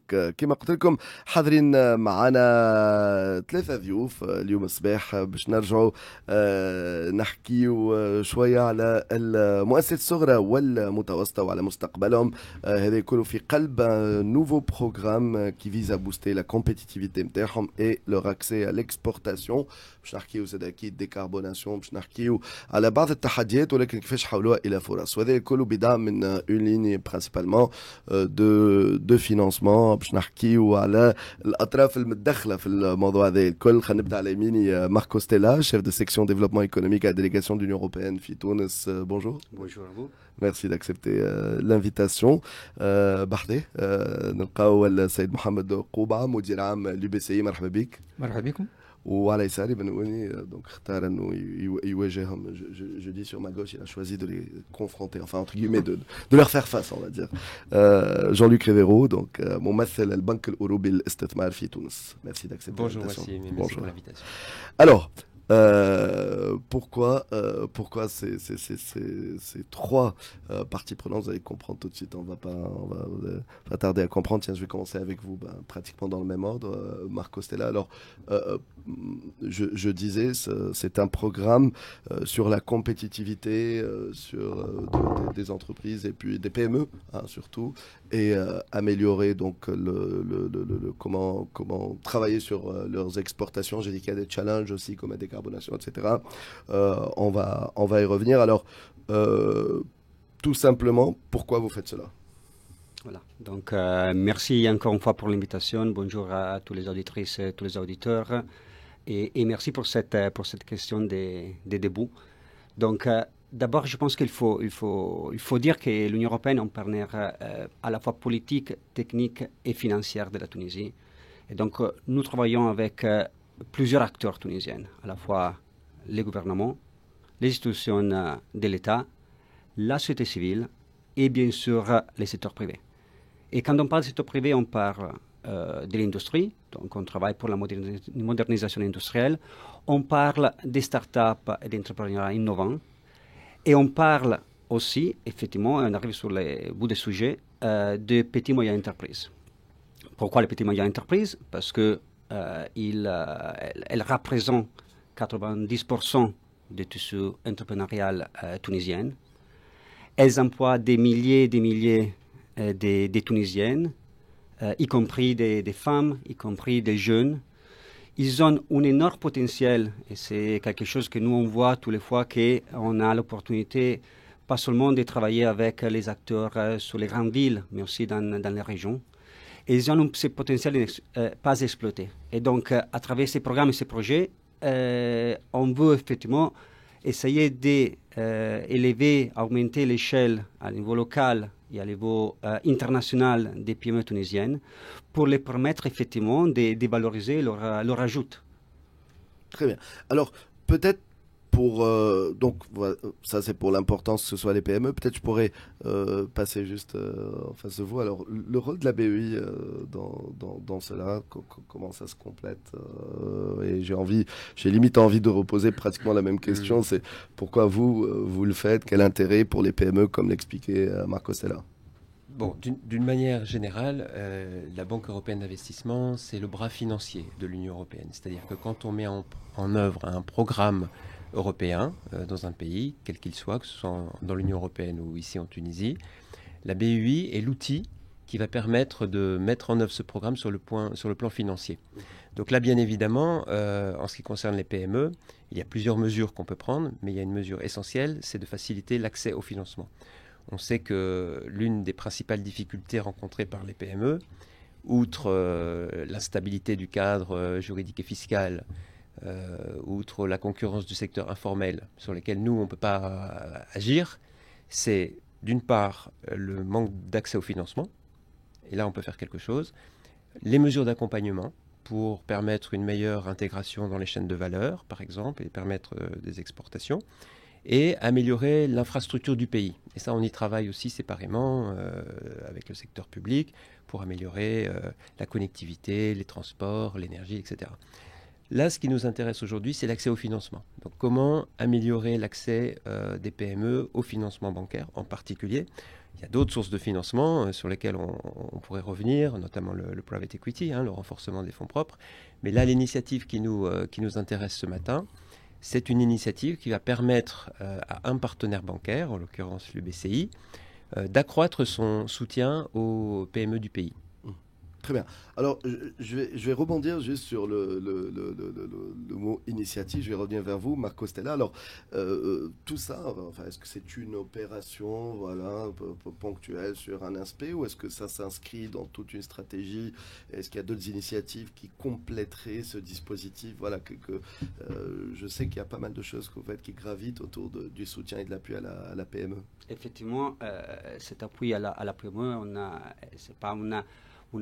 كما قلت لكم حاضرين معنا ثلاثة ضيوف اليوم الصباح باش نرجعوا نحكيو شوية على المؤسسات الصغرى والمتوسطة وعلى مستقبلهم. هذا يكون في قلب نوفو بروغرام كي فيز بوستي لا كومبيتيتيفيتي نتاعهم اي لور اكسي ا ليكسبورتاسيون. باش نحكيو زاد اكيد ديكاربوناسيون، باش نحكيو على بعض التحديات ولكن كيفاش حولوها الى فرص، وهذا يكون بدعم من اون ليني برينسيبالمون دو فينانسمون. باش نحكيو على الاطراف المتدخله في الموضوع هذا الكل. خلينا نبدا على يميني ماركو ستيلا، شيف دو سيكسيون ديفلوبمون ايكونوميك à la délégation de l'Union européenne في تونس. Bonjour. Bonjour à vous. Merci d'accepter l'invitation. بحثي نلقاو السيد محمد قوبعة مدير عام لي بي سي. مرحبا بك. مرحبا بكم. وعلى يساري بنوني دونك اختار انه يواجههم. Je dis sur ma gauche, il a choisi de les confronter, enfin entre guillemets de leur faire face, on va dire. Jean-Luc Rivero, donc ممثل البنك الأوروبي للاستثمار في تونس. Merci d'accepter l'invitation. Bonjour, merci pour l'invitation. Alors, pourquoi ces trois parties prenantes, vous allez comprendre tout de suite. On va pas tarder à comprendre. Tiens, je vais commencer avec vous, pratiquement dans le même ordre, Marco Stella. Alors, je disais, c'est un programme sur la compétitivité, sur des entreprises et puis des PME, hein, surtout, et améliorer donc comment travailler sur leurs exportations. J'ai dit qu'il y a des challenges aussi comme la décarbonation, etc. On va y revenir. Alors, tout simplement, pourquoi vous faites cela? Voilà. Donc, merci encore une fois pour l'invitation. Bonjour à tous les auditrices et tous les auditeurs. Et merci pour cette question des débuts. Donc, d'abord, je pense qu'il faut dire que l'Union européenne est un partenaire à la fois politique, technique et financière de la Tunisie. Et donc, nous travaillons avec plusieurs acteurs tunisiens, à la fois les gouvernements, les institutions de l'État, la société civile et bien sûr les secteurs privés. Et quand on parle du secteur privé, on parle de l'industrie, donc on travaille pour la modernisation industrielle, on parle des startups et d'entrepreneuriat innovants, et on parle aussi, effectivement, on arrive sur le bout des sujets, de petites et moyennes entreprises. Pourquoi les petites et moyennes entreprises? Parce que elles représentent 90% du tissu entrepreneurial tunisien. Elles emploient des milliers et des milliers de Tunisiennes, y compris des femmes, y compris des jeunes. Ils ont un énorme potentiel et c'est quelque chose que nous on voit tous les fois qu'on a l'opportunité pas seulement de travailler avec les acteurs sur les grandes villes, mais aussi dans les régions. Et ils ont ce potentiel pas exploité. Et donc, à travers ces programmes et ces projets, on veut effectivement essayer d'élever, augmenter l'échelle à niveau local et à niveau international des PME tunisiennes pour les permettre effectivement de valoriser leur ajout. Très bien. Alors, peut-être donc voilà, ça c'est pour l'importance que ce soit les PME. Peut-être je pourrais passer juste en face de vous. Alors, le rôle de la BEI dans cela, comment ça se complète, et j'ai limite envie de reposer pratiquement la même question. C'est pourquoi vous le faites, quel intérêt pour les PME, comme l'expliquait Marco Stella? Bon, d'une manière générale, la Banque européenne d'investissement, c'est le bras financier de l'Union européenne. C'est-à-dire que quand on met en œuvre un programme européen dans un pays, quel qu'il soit, que ce soit dans l'Union européenne ou ici en Tunisie, la BEI est l'outil qui va permettre de mettre en œuvre ce programme sur le plan financier. Donc là, bien évidemment, en ce qui concerne les PME, il y a plusieurs mesures qu'on peut prendre, mais il y a une mesure essentielle, c'est de faciliter l'accès au financement. On sait que l'une des principales difficultés rencontrées par les PME, outre l'instabilité du cadre juridique et fiscal, outre la concurrence du secteur informel sur lequel nous, on ne peut pas agir, c'est d'une part le manque d'accès au financement, et là on peut faire quelque chose, les mesures d'accompagnement pour permettre une meilleure intégration dans les chaînes de valeur, par exemple, et permettre des exportations, et améliorer l'infrastructure du pays. Et ça, on y travaille aussi séparément avec le secteur public pour améliorer la connectivité, les transports, l'énergie, etc. Là, ce qui nous intéresse aujourd'hui, c'est l'accès au financement. Donc, comment améliorer l'accès des PME au financement bancaire en particulier? Il y a d'autres sources de financement sur lesquelles on pourrait revenir, notamment le private equity, le renforcement des fonds propres. Mais là, l'initiative qui nous intéresse ce matin, c'est une initiative qui va permettre à un partenaire bancaire, en l'occurrence le BCI, d'accroître son soutien aux PME du pays. Très bien. Alors, je vais rebondir juste sur le mot initiative. Je vais revenir vers vous, Marco Stella. Alors, tout ça, enfin, est-ce que c'est une opération ponctuelle sur un aspect ou est-ce que ça s'inscrit dans toute une stratégie? Est-ce qu'il y a d'autres initiatives qui compléteraient ce dispositif? Voilà, je sais qu'il y a pas mal de choses que vous faites qui gravitent autour du soutien et de l'appui à la PME. Effectivement, cet appui à la PME, c'est pas un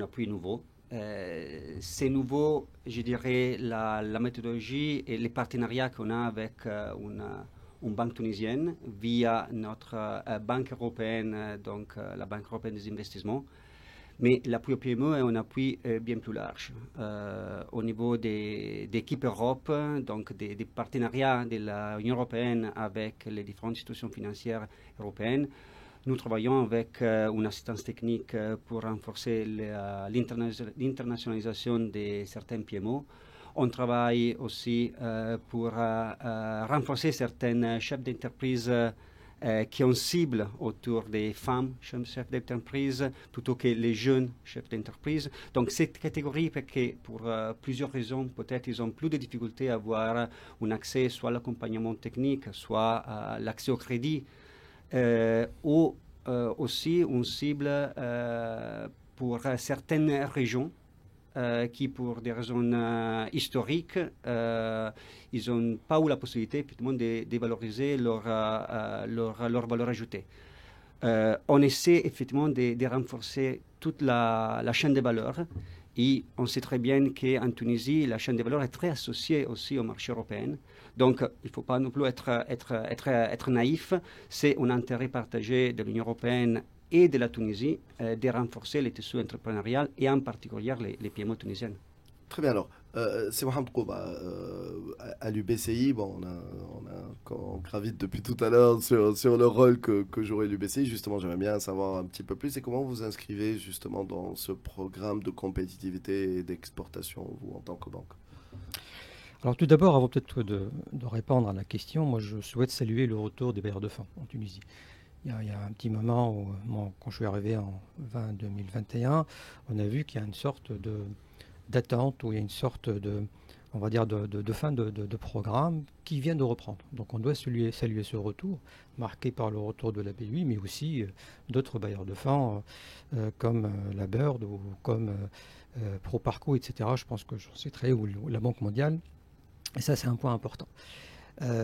appui nouveau. C'est nouveau, je dirais, la méthodologie et les partenariats qu'on a avec une banque tunisienne via notre banque européenne, donc la Banque européenne des investissements. Mais l'appui au PME est un appui bien plus large. Au niveau des équipes Europe, donc des partenariats de l'Union européenne avec les différentes institutions financières européennes, nous travaillons avec une assistance technique pour renforcer l'internationalisation de certains PMO. On travaille aussi pour renforcer certains chefs d'entreprise qui ont cible autour des femmes chefs d'entreprise plutôt que les jeunes chefs d'entreprise. Donc cette catégorie, parce que pour plusieurs raisons, peut-être ils ont plus de difficultés à avoir un accès soit à l'accompagnement technique, soit à l'accès au crédit, ou aussi une cible pour certaines régions qui, pour des raisons historiques, ils n'ont pas eu la possibilité effectivement de valoriser leur valeur ajoutée. On essaie effectivement de renforcer toute la chaîne de valeur. Et on sait très bien qu'en Tunisie, la chaîne de valeur est très associée aussi au marché européen. Donc, il ne faut pas non plus être naïf. C'est un intérêt partagé de l'Union européenne et de la Tunisie de renforcer les tissus entrepreneurial et en particulier les PME tunisiennes. Très bien, alors, c'est Mohamed Kouba. À l'UBCI, bon, on gravite depuis tout à l'heure sur le rôle que jouerait l'UBCI. Justement, j'aimerais bien savoir un petit peu plus. Et comment vous inscrivez justement dans ce programme de compétitivité et d'exportation, vous, en tant que banque? Alors tout d'abord, avant peut-être de répondre à la question, moi je souhaite saluer le retour des bailleurs de fonds en Tunisie. Il y a un petit moment où, quand je suis arrivé en 2021, on a vu qu'il y a une sorte d'attente, où il y a une sorte on va dire de fin de programme qui vient de reprendre. Donc on doit saluer ce retour, marqué par le retour de la BUI, mais aussi d'autres bailleurs de fonds comme la Bird ou comme ProParco, etc. Je pense que j'en citerai, ou la Banque mondiale. Et ça, c'est un point important.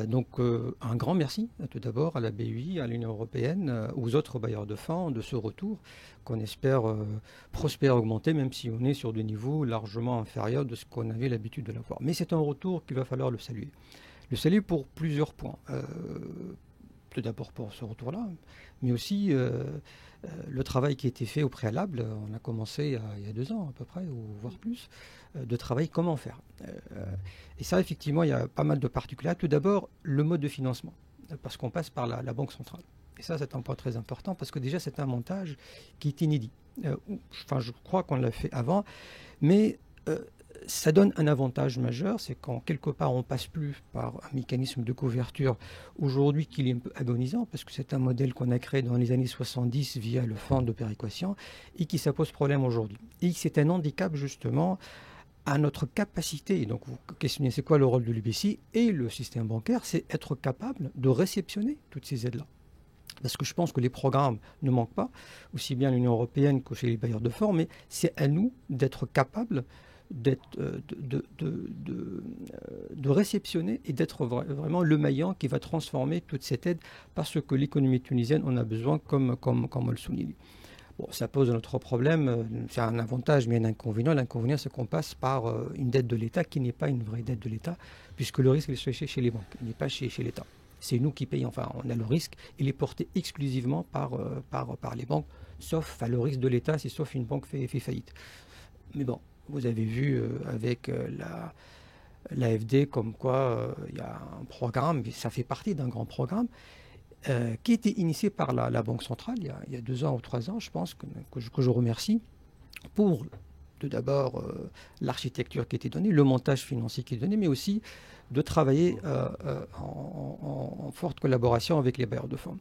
Donc, un grand merci tout d'abord à la BUI, à l'Union européenne, aux autres bailleurs de fonds de ce retour qu'on espère prospérer, augmenter, même si on est sur des niveaux largement inférieurs de ce qu'on avait l'habitude de l'avoir. Mais c'est un retour qu'il va falloir le saluer. Le saluer pour plusieurs points. Tout d'abord pour ce retour-là, mais aussi le travail qui a été fait au préalable. On a commencé il y a 2 ans à peu près, ou voire plus, de travailler comment faire. Et ça, effectivement, il y a pas mal de particularités. Tout d'abord, le mode de financement, parce qu'on passe par la Banque centrale. Et ça, c'est un point très important, parce que déjà, c'est un montage qui est inédit. Je crois qu'on l'a fait avant, mais ça donne un avantage majeur, c'est quand quelque part on passe plus par un mécanisme de couverture aujourd'hui qu'il est un peu agonisant, parce que c'est un modèle qu'on a créé dans les années 70 via le fonds de péréquation et qui ça pose problème aujourd'hui. Et c'est un handicap justement à notre capacité, et donc vous questionnez c'est quoi le rôle de l'UBCI et le système bancaire, c'est être capable de réceptionner toutes ces aides-là. Parce que je pense que les programmes ne manquent pas, aussi bien l'Union européenne que chez les bailleurs de fonds, mais c'est à nous d'être capables de réceptionner et d'être vraiment le maillon qui va transformer toute cette aide, parce que l'économie tunisienne en a besoin, comme on le souligne. Bon, ça pose un autre problème, c'est un avantage mais un inconvénient. L'inconvénient, c'est qu'on passe par une dette de l'État qui n'est pas une vraie dette de l'État, puisque le risque est chez les banques, il n'est pas chez l'État. C'est nous qui payons, enfin on a le risque, il est porté exclusivement par les banques, sauf le risque de l'État, c'est sauf une banque fait faillite. Mais bon, vous avez vu avec l'AFD comme quoi il y a un programme, ça fait partie d'un grand programme. qui a été initié par la Banque centrale il y a 2 ans ou 3 ans, je pense, que je remercie, pour tout d'abord l'architecture qui a été donnée, le montage financier qui est donné, mais aussi de travailler en forte collaboration avec les bailleurs de fonds.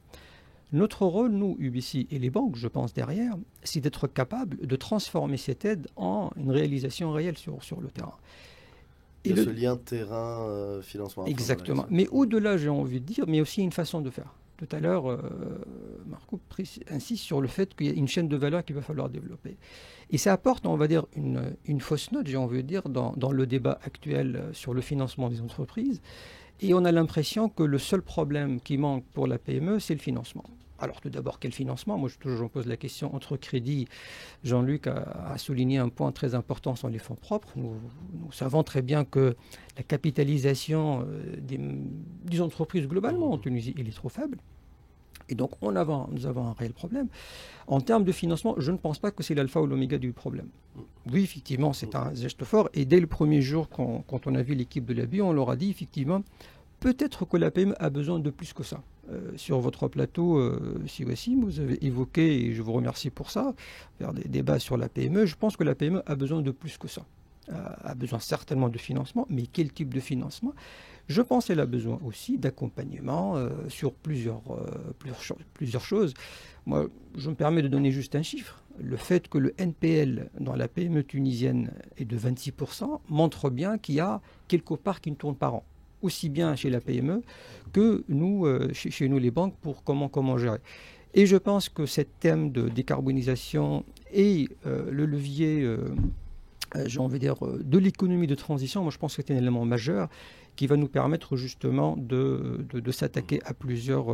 Notre rôle, nous, UBC et les banques, je pense, derrière, c'est d'être capable de transformer cette aide en une réalisation réelle sur le terrain. Et ce lien terrain-financement. Exactement. Mais au-delà, j'ai envie de dire, mais aussi une façon de faire. Tout à l'heure, Marco insiste sur le fait qu'il y a une chaîne de valeur qu'il va falloir développer. Et ça apporte, on va dire, une fausse note, j'ai envie de dire, dans le débat actuel sur le financement des entreprises. Et on a l'impression que le seul problème qui manque pour la PME, c'est le financement. Alors tout d'abord, quel financement? Moi, je me pose la question entre crédits. Jean-Luc a souligné un point très important sur les fonds propres. Nous savons très bien que la capitalisation des entreprises globalement en Tunisie, elle est trop faible. Et donc, nous avons un réel problème. En termes de financement, je ne pense pas que c'est l'alpha ou l'oméga du problème. Oui, effectivement, c'est un geste fort. Et dès le premier jour, quand on a vu l'équipe de la BIE, on leur a dit, effectivement, peut-être que la PME a besoin de plus que ça. Sur votre plateau, si Wassim, vous avez évoqué, et je vous remercie pour ça, faire des débats sur la PME. Je pense que la PME a besoin de plus que ça. A besoin certainement de financement, mais quel type de financement? Je pense qu'elle a besoin aussi d'accompagnement sur plusieurs choses. Moi, je me permets de donner juste un chiffre. Le fait que le NPL dans la PME tunisienne est de 26% montre bien qu'il y a quelque part qui ne tourne par an, aussi bien chez la PME que nous, chez nous les banques, pour comment gérer. Et je pense que ce thème de décarbonisation et le levier, j'ai envie de dire, de l'économie de transition, moi je pense que c'est un élément majeur qui va nous permettre justement de s'attaquer à plusieurs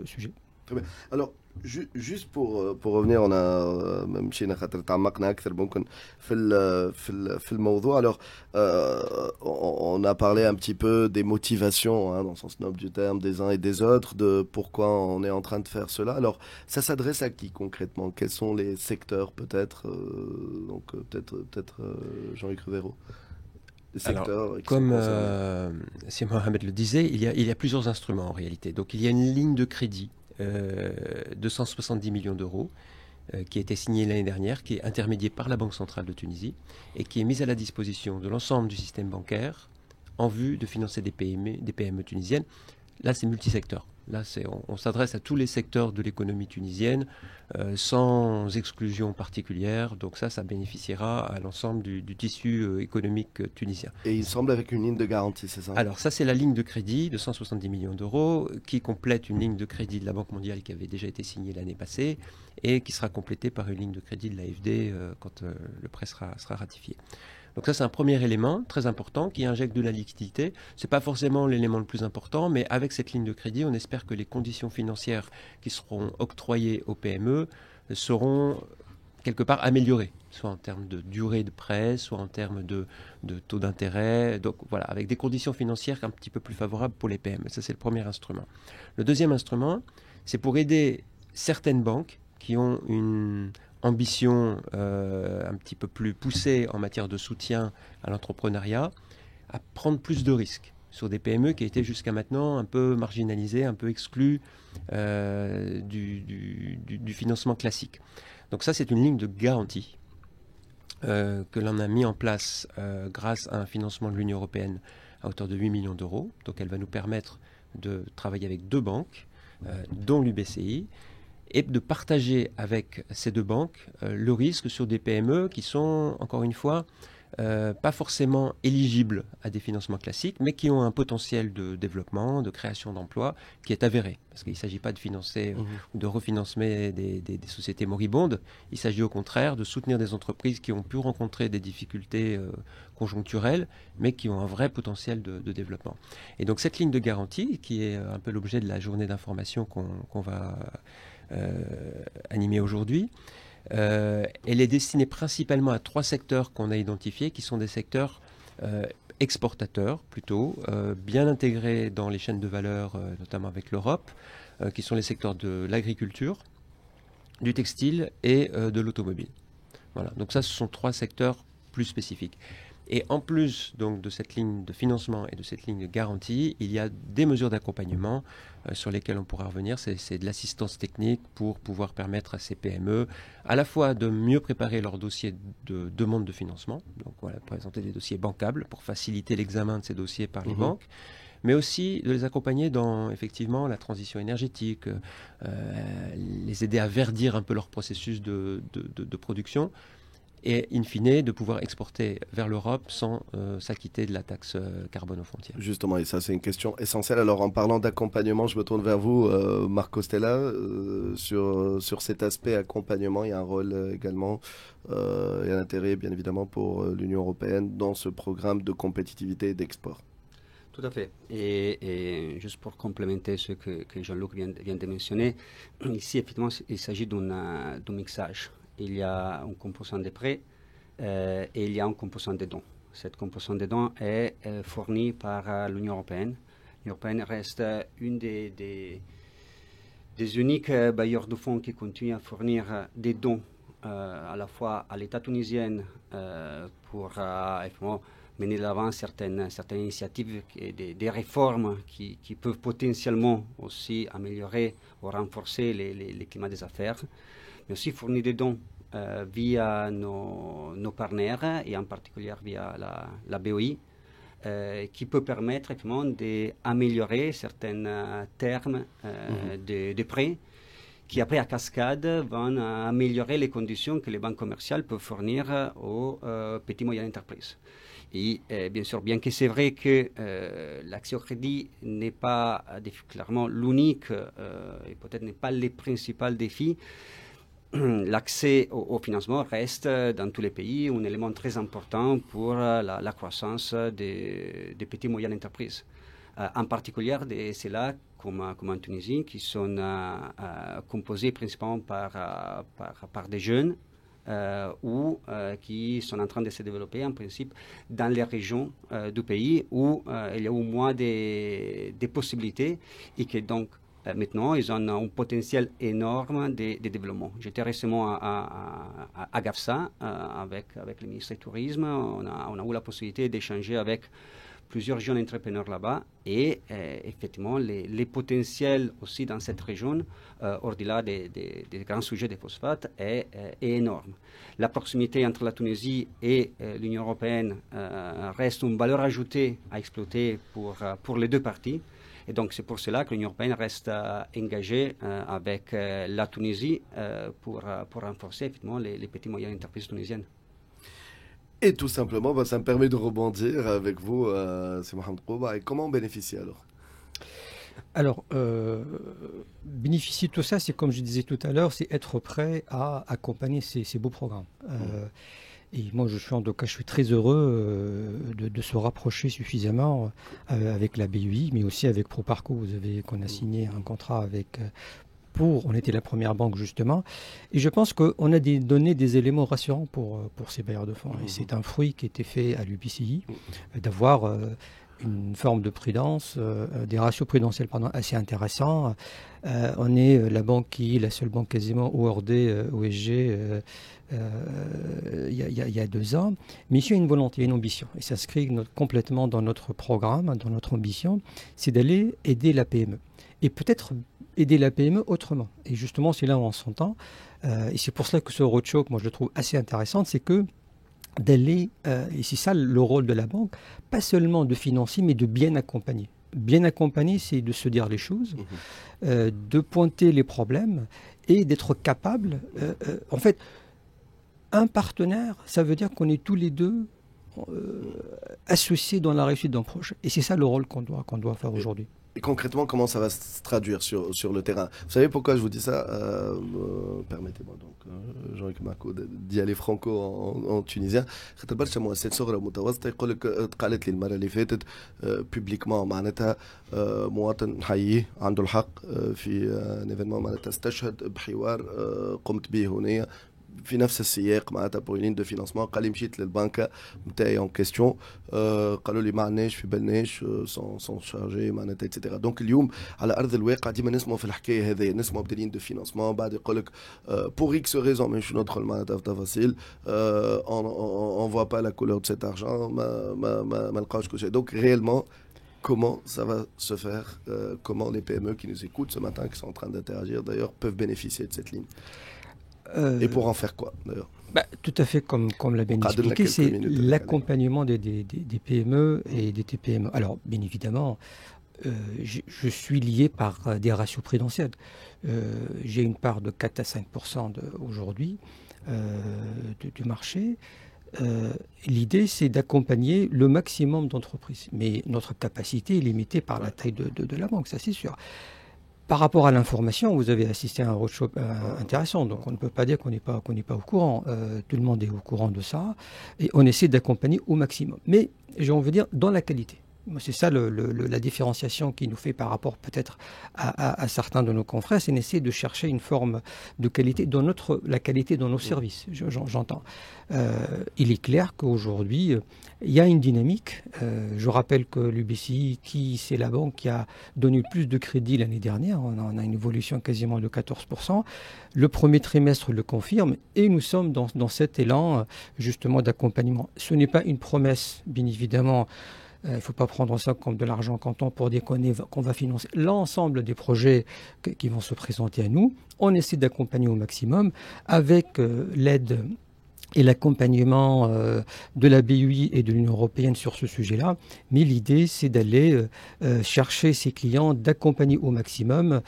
sujets. Très bien. Alors, juste pour revenir, on a مشينا خاطر تعمقنا أكثر ممكن في الموضوع. Alors, on a parlé un petit peu des motivations, dans le sens noble du terme, des uns et des autres, de pourquoi on est en train de faire cela. Alors, ça s'adresse à qui concrètement? Quels sont les secteurs peut-être peut-être Jean-Luc Rivero. Alors, comme si Mohamed le disait, il y a plusieurs instruments en réalité. Donc il y a une ligne de crédit de 170 millions d'euros qui a été signée l'année dernière, qui est intermédiée par la Banque centrale de Tunisie et qui est mise à la disposition de l'ensemble du système bancaire en vue de financer des PME tunisiennes. Là, c'est multisecteur. Là, on s'adresse à tous les secteurs de l'économie tunisienne sans exclusion particulière. Donc ça bénéficiera à l'ensemble du tissu économique tunisien. Et il semble avec une ligne de garantie, c'est ça? Alors ça, c'est la ligne de crédit de 170 millions d'euros qui complète une ligne de crédit de la Banque mondiale qui avait déjà été signée l'année passée et qui sera complétée par une ligne de crédit de l'AFD quand le prêt sera ratifié. Donc ça, c'est un premier élément très important qui injecte de la liquidité. Ce n'est pas forcément l'élément le plus important, mais avec cette ligne de crédit, on espère que les conditions financières qui seront octroyées aux PME seront quelque part améliorées, soit en termes de durée de prêt, soit en termes de taux d'intérêt. Donc voilà, avec des conditions financières un petit peu plus favorables pour les PME. Ça, c'est le premier instrument. Le deuxième instrument, c'est pour aider certaines banques qui ont une ambition un petit peu plus poussée en matière de soutien à l'entrepreneuriat, à prendre plus de risques sur des PME qui étaient jusqu'à maintenant un peu marginalisées, un peu exclues du financement classique. Donc ça, c'est une ligne de garantie que l'on a mis en place grâce à un financement de l'Union européenne à hauteur de 8 millions d'euros. Donc elle va nous permettre de travailler avec 2 banques, dont l'UBCI, et de partager avec ces 2 banques le risque sur des PME qui sont, encore une fois, pas forcément éligibles à des financements classiques, mais qui ont un potentiel de développement, de création d'emplois qui est avéré. Parce qu'il ne s'agit pas de financer ou de refinancer des sociétés moribondes. Il s'agit au contraire de soutenir des entreprises qui ont pu rencontrer des difficultés conjoncturelles, mais qui ont un vrai potentiel de développement. Et donc cette ligne de garantie, qui est un peu l'objet de la journée d'information qu'on va animée aujourd'hui. Elle est destinée principalement à 3 secteurs qu'on a identifiés, qui sont des secteurs exportateurs plutôt, bien intégrés dans les chaînes de valeur, notamment avec l'Europe, qui sont les secteurs de l'agriculture, du textile et de l'automobile. Voilà. Donc ça, ce sont 3 secteurs plus spécifiques. Et en plus donc, de cette ligne de financement et de cette ligne de garantie, il y a des mesures d'accompagnement sur lesquelles on pourra revenir. C'est de l'assistance technique pour pouvoir permettre à ces PME à la fois de mieux préparer leur dossier de demande de financement, donc voilà, présenter des dossiers bancables pour faciliter l'examen de ces dossiers par les banques, mais aussi de les accompagner dans effectivement la transition énergétique, les aider à verdir un peu leur processus de production, et in fine de pouvoir exporter vers l'Europe sans s'acquitter de la taxe carbone aux frontières. Justement, et ça c'est une question essentielle. Alors en parlant d'accompagnement, je me tourne vers vous, Marco Stella, sur cet aspect accompagnement, il y a un rôle également et un intérêt bien évidemment pour l'Union européenne dans ce programme de compétitivité et d'export. Tout à fait. Et juste pour complémenter ce que Jean-Luc vient de mentionner, ici effectivement il s'agit d'un mixage. Il y a un composant de prêts et il y a un composant de dons. Cette composant de dons est fournie par l'Union européenne. L'Union européenne reste une des uniques bailleurs de fonds qui continuent à fournir des dons à la fois à l'État tunisien pour mener de l'avant certaines initiatives et des réformes qui peuvent potentiellement aussi améliorer ou renforcer les climats des affaires, mais aussi fournir des dons via nos partenaires et en particulier via la BOI, qui peut permettre effectivement d'améliorer certains termes de prêts qui après à cascade vont améliorer les conditions que les banques commerciales peuvent fournir aux petites et moyennes entreprises. Et bien sûr, bien que c'est vrai que l'accès au crédit n'est pas clairement l'unique et peut-être n'est pas le principal défi, l'accès au financement reste dans tous les pays un élément très important pour la croissance des petites et moyennes entreprises. En particulier, celles-là, comme en Tunisie, qui sont composées principalement par des jeunes ou qui sont en train de se développer en principe dans les régions du pays où il y a au moins des possibilités et que donc maintenant, ils ont un potentiel énorme de développement. J'étais récemment à Gafsa avec le ministre du Tourisme. On a eu la possibilité d'échanger avec plusieurs jeunes entrepreneurs là-bas et effectivement, les potentiels aussi dans cette région, au-delà des grands sujets des phosphates, est énorme. La proximité entre la Tunisie et l'Union européenne reste une valeur ajoutée à exploiter pour les deux parties. Et donc, c'est pour cela que l'Union européenne reste engagée avec la Tunisie pour renforcer effectivement les petites et moyennes entreprises tunisiennes. Et tout simplement, ça me permet de rebondir avec vous, c'est Mohamed Kouba. Et comment on bénéficie alors ? Alors, bénéficier de tout ça, c'est comme je disais tout à l'heure, c'est être prêt à accompagner ces beaux programmes. Et moi, je suis très heureux de se rapprocher suffisamment avec la BUI, mais aussi avec Proparco. Vous savez qu'on a signé un contrat avec... on était la première banque justement, et je pense qu'on a donné des éléments rassurants pour ces bailleurs de fonds. Et c'est un fruit qui a été fait à l'UPCI, d'avoir une forme de prudence, des ratios prudentiels assez intéressants. On est la seule banque quasiment ORD, OSG, il y a 2 ans, mais ici il y a une volonté, une ambition, et ça s'inscrit complètement dans notre programme, dans notre ambition, c'est d'aller aider la PME, et peut-être aider la PME autrement. Et justement, c'est là où on s'entend, et c'est pour cela que ce roadshow, moi je le trouve assez intéressant, c'est que d'aller, et c'est ça le rôle de la banque, pas seulement de financer, mais de bien accompagner. Bien accompagner, c'est de se dire les choses, de pointer les problèmes, et d'être capable, en fait, un partenaire, ça veut dire qu'on est tous les deux associés dans la réussite d'un projet. Et c'est ça le rôle qu'on doit faire aujourd'hui. Et concrètement, comment ça va se traduire sur le terrain ? Vous savez pourquoi je vous dis ça ? Permettez-moi donc, Jean-Luc Marco, d'y aller franco en tunisien. خاطر برشا مؤسسات صغرى متوسطة يقول لك قالت لي المرة اللي فاتت بوبليكمون معناتها مواطن نحييه عنده الحق في ايفينمون معناتها استشهد بحوار قمت به هنا في نفس السياق معناتها pour une ligne de financement قال لي مشيت للبنكة نتاعي en question قالوا لي ما عندناش في بالناش sans charger معناتها etc. دونك اليوم على ارض الواقع ديما نسمعوا في الحكايه هذه نسمعوا بدي ligne de financement بعد يقول لك pour X raison مش ندخل معناتها في تفاصيل on voit pas la couleur de cet argent ما لقاوش كل شيء. Donc réellement comment ça va se faire, comment les PME qui nous écoutent ce matin, qui sont en train d'interagir d'ailleurs, peuvent bénéficier de cette ligne et pour en faire quoi d'ailleurs? Tout à fait comme l'a bien expliqué, c'est l'accompagnement des PME et des TPME. Alors bien évidemment, je suis lié par des ratios prudentiels. J'ai une part de 4 à 5% aujourd'hui du marché. L'idée, c'est d'accompagner le maximum d'entreprises. Mais notre capacité est limitée par la taille de la banque, ça c'est sûr. Par rapport à l'information, vous avez assisté à un roadshow intéressant, donc on ne peut pas dire qu'on n'est pas au courant. Tout le monde est au courant de ça, et on essaie d'accompagner au maximum. Mais j'ai envie de dire dans la qualité. C'est ça la différenciation qui nous fait par rapport peut-être à certains de nos confrères, c'est d'essayer de chercher une forme de qualité dans la qualité dans nos services, j'entends. Il est clair qu'aujourd'hui, il y a une dynamique. Je rappelle que l'UBCI, c'est la banque qui a donné le plus de crédits l'année dernière, on a une évolution quasiment de 14%. Le premier trimestre le confirme et nous sommes dans cet élan justement d'accompagnement. Ce n'est pas une promesse, bien évidemment. Il ne faut pas prendre ça comme de l'argent comptant pour dire qu'on va financer l'ensemble des projets qui vont se présenter à nous. On essaie d'accompagner au maximum avec l'aide et l'accompagnement de la BUI et de l'Union européenne sur ce sujet-là. Mais l'idée, c'est d'aller chercher ces clients, d'accompagner au maximum.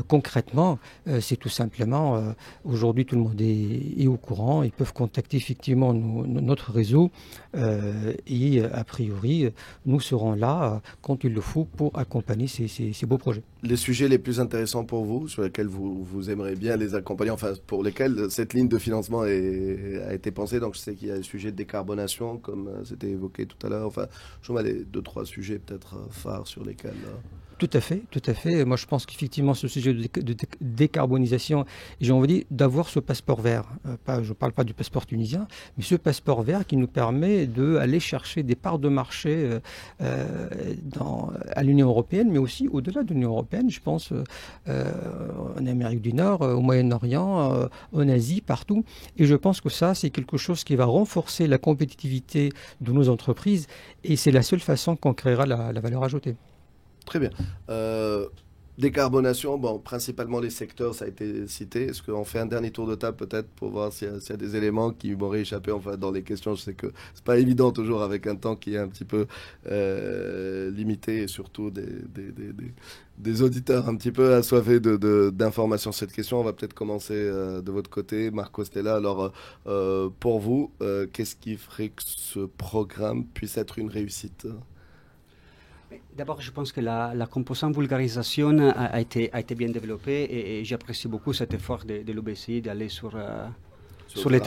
Concrètement, c'est tout simplement, aujourd'hui tout le monde est au courant, ils peuvent contacter effectivement notre réseau et a priori, nous serons là quand il le faut pour accompagner ces beaux projets. Les sujets les plus intéressants pour vous, sur lesquels vous aimeriez bien les accompagner, enfin pour lesquels cette ligne de financement a été pensée, donc je sais qu'il y a le sujet de décarbonation, comme c'était évoqué tout à l'heure, enfin je vois les 2-3 sujets peut-être phares sur lesquels... Tout à fait, tout à fait. Moi, je pense qu'effectivement, ce sujet de décarbonisation, j'ai envie de dire d'avoir ce passeport vert. Je ne parle pas du passeport tunisien, mais ce passeport vert qui nous permet d'aller chercher des parts de marché à l'Union européenne, mais aussi au-delà de l'Union européenne. Je pense en Amérique du Nord, au Moyen-Orient, en Asie, partout. Et je pense que ça, c'est quelque chose qui va renforcer la compétitivité de nos entreprises. Et c'est la seule façon qu'on créera la valeur ajoutée. Très bien. Décarbonation, bon, principalement les secteurs, ça a été cité. Est-ce qu'on fait un dernier tour de table peut-être pour voir s'il y a des éléments qui m'auraient échappé enfin, dans les questions? Je sais que c'est pas évident toujours avec un temps qui est un petit peu limité et surtout des auditeurs un petit peu assoiffés d'informations sur cette question. On va peut-être commencer de votre côté, Marco Stella. Alors, pour vous, qu'est-ce qui ferait que ce programme puisse être une réussite? D'abord, je pense que la composante vulgarisation a été bien développée et j'apprécie beaucoup cet effort de l'UBCI d'aller sur les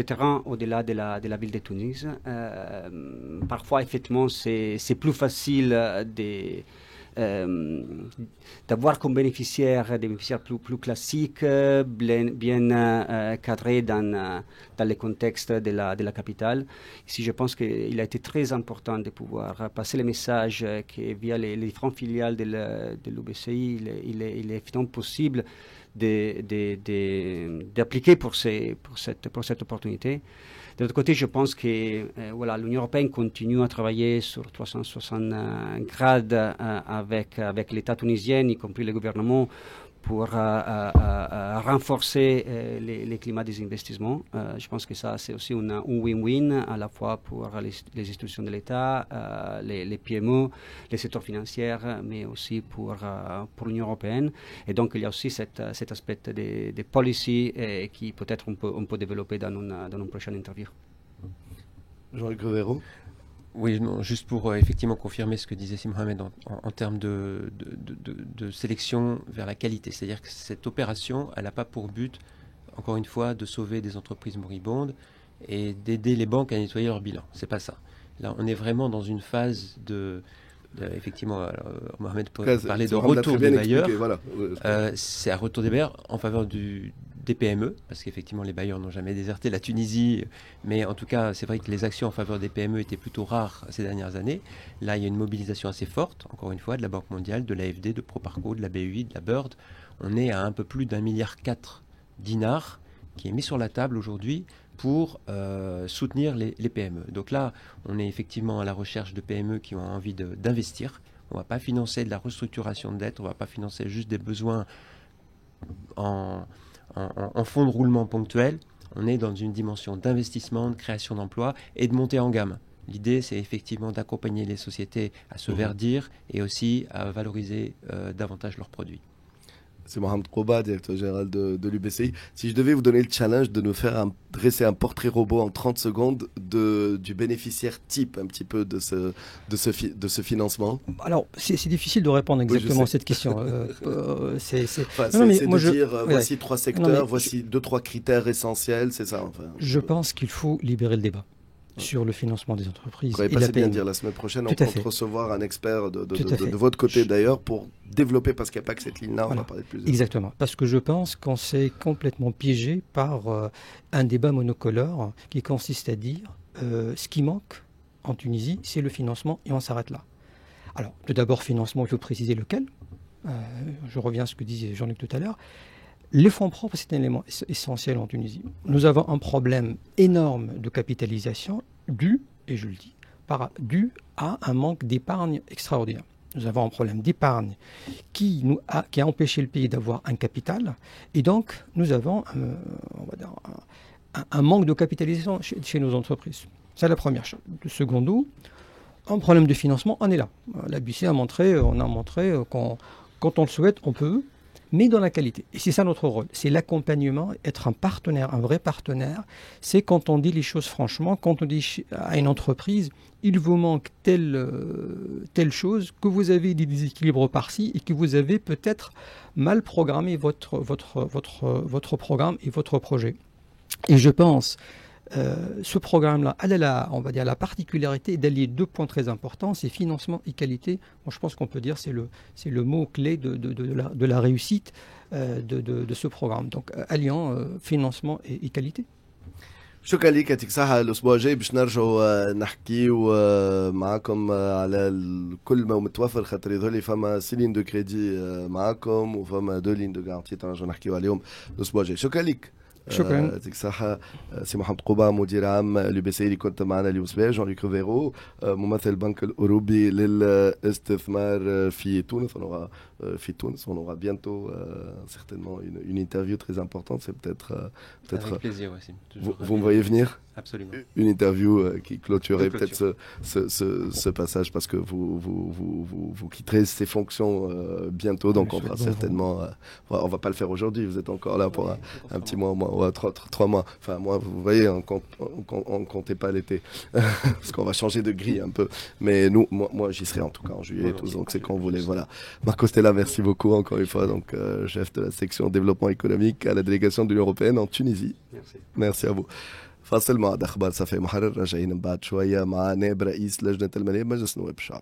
terrains au-delà de la ville de Tunis. Parfois, effectivement, c'est plus facile d'avoir comme bénéficiaires des bénéficiaires plus classiques, bien cadrés dans le contexte de la capitale. Ici, je pense qu'il a été très important de pouvoir passer le message que via les différentes filiales de l'UBCI, il est évidemment possible d'appliquer pour cette opportunité. De l'autre côté, je pense que l'Union européenne continue à travailler sur 360 grades avec l'État tunisien, y compris le gouvernement, pour renforcer les climats des investissements. Je pense que ça, c'est aussi un win-win à la fois pour les institutions de l'État, les PME, les secteurs financiers, mais aussi pour l'Union européenne. Et donc, il y a aussi cet aspect des policies qui peut-être on peut développer dans une prochaine interview. Jean-Luc Rivero. Oui, non, juste pour effectivement confirmer ce que disait Si Mohamed en termes de sélection vers la qualité. C'est-à-dire que cette opération, elle n'a pas pour but, encore une fois, de sauver des entreprises moribondes et d'aider les banques à nettoyer leur bilan. C'est pas ça. Là, on est vraiment dans une phase effectivement, Mohamed parlait de retour des bailleurs. Voilà. C'est un retour des bailleurs en faveur des PME, parce qu'effectivement les bailleurs n'ont jamais déserté la Tunisie, mais en tout cas c'est vrai que les actions en faveur des PME étaient plutôt rares ces dernières années. Là il y a une mobilisation assez forte, encore une fois, de la Banque mondiale, de l'AFD, de Proparco, de la BEI, de la Bird. On est à un peu plus d'1,4 milliard dinars qui est mis sur la table aujourd'hui pour soutenir les PME. Donc là, on est effectivement à la recherche de PME qui ont envie d'investir. On ne va pas financer de la restructuration de dette, on ne va pas financer juste des besoins en fonds de roulement ponctuels. On est dans une dimension d'investissement, de création d'emplois et de montée en gamme. L'idée, c'est effectivement d'accompagner les sociétés à se verdir et aussi à valoriser davantage leurs produits. C'est Mohamed Kouba, directeur général de l'UBCI. Si je devais vous donner le challenge de nous faire dresser un portrait robot en 30 secondes du bénéficiaire type un petit peu de ce financement. Alors, c'est difficile de répondre exactement à cette question. C'est de dire, voici 3 secteurs, voici 2-3 critères essentiels, c'est ça. Enfin, je pense qu'il faut libérer le débat sur le financement des entreprises. Vous n'avez pas bien dire la semaine prochaine, on compte recevoir un expert de votre côté d'ailleurs pour développer, parce qu'il n'y a pas que cette ligne-là, on va parler de plus. Exactement, parce que je pense qu'on s'est complètement piégé par un débat monocolore qui consiste à dire ce qui manque en Tunisie, c'est le financement et on s'arrête là. Alors, tout d'abord, financement, il faut préciser lequel. Je reviens à ce que disait Jean-Luc tout à l'heure. Les fonds propres, c'est un élément essentiel en Tunisie. Nous avons un problème énorme de capitalisation dû, et je le dis, dû à un manque d'épargne extraordinaire. Nous avons un problème d'épargne qui a empêché le pays d'avoir un capital, et donc nous avons un manque de capitalisation chez nos entreprises. C'est la première chose. De secondo, un problème de financement, on est là. La BICI on a montré quand on le souhaite, on peut, mais dans la qualité. Et c'est ça notre rôle, c'est l'accompagnement, être un partenaire, un vrai partenaire. C'est quand on dit les choses franchement, quand on dit à une entreprise, il vous manque telle chose, que vous avez des déséquilibres par-ci et que vous avez peut-être mal programmé votre programme et votre projet. Et je pense, ce programme-là, on va dire la particularité d'allier 2 points très importants, c'est financement et qualité. Moi, je pense qu'on peut dire c'est le mot-clé de la réussite de ce programme. Donc, alliant financement et qualité. شكرا لك يعطيك الصحة. الأسبوع الجاي باش نرجعوا نحكيو معكم على كل ما متوفر، خاطر يظهر لي فما 6 لين دو كريدي معكم وفما 2 لين دو غارانتي تنرجعوا نحكيو عليهم الأسبوع الجاي. شكرا لك. شكرا. يعطيك الصحة. سي محمد قوبا مدير عام الUBCI اللي كنت معنا اليوم صباح. جون لوك ريفيرو ممثل البنك الأوروبي للاستثمار في تونس. On aura bientôt certainement une interview très importante. C'est peut-être avec plaisir aussi. Vous me voyez venir? Absolument. Une interview qui clôturerait peut-être ce passage, parce que vous quitterez ces fonctions bientôt, donc on va certainement on va pas le faire aujourd'hui, vous êtes encore là pour un petit mois, 3 mois, enfin moi vous voyez, on comptait pas l'été parce qu'on va changer de grille un peu, mais moi j'y serai en tout cas en juillet, donc c'est quand vous voulez. Voilà, Marco Stella, merci beaucoup encore une fois, donc chef de la section développement économique à la délégation de l'Union européenne en Tunisie. Merci à vous. فاصل مع أخبار صفي محرر، راجعين بعد شوية مع نائب رئيس لجنة المالية بمجلس نواب الشعب.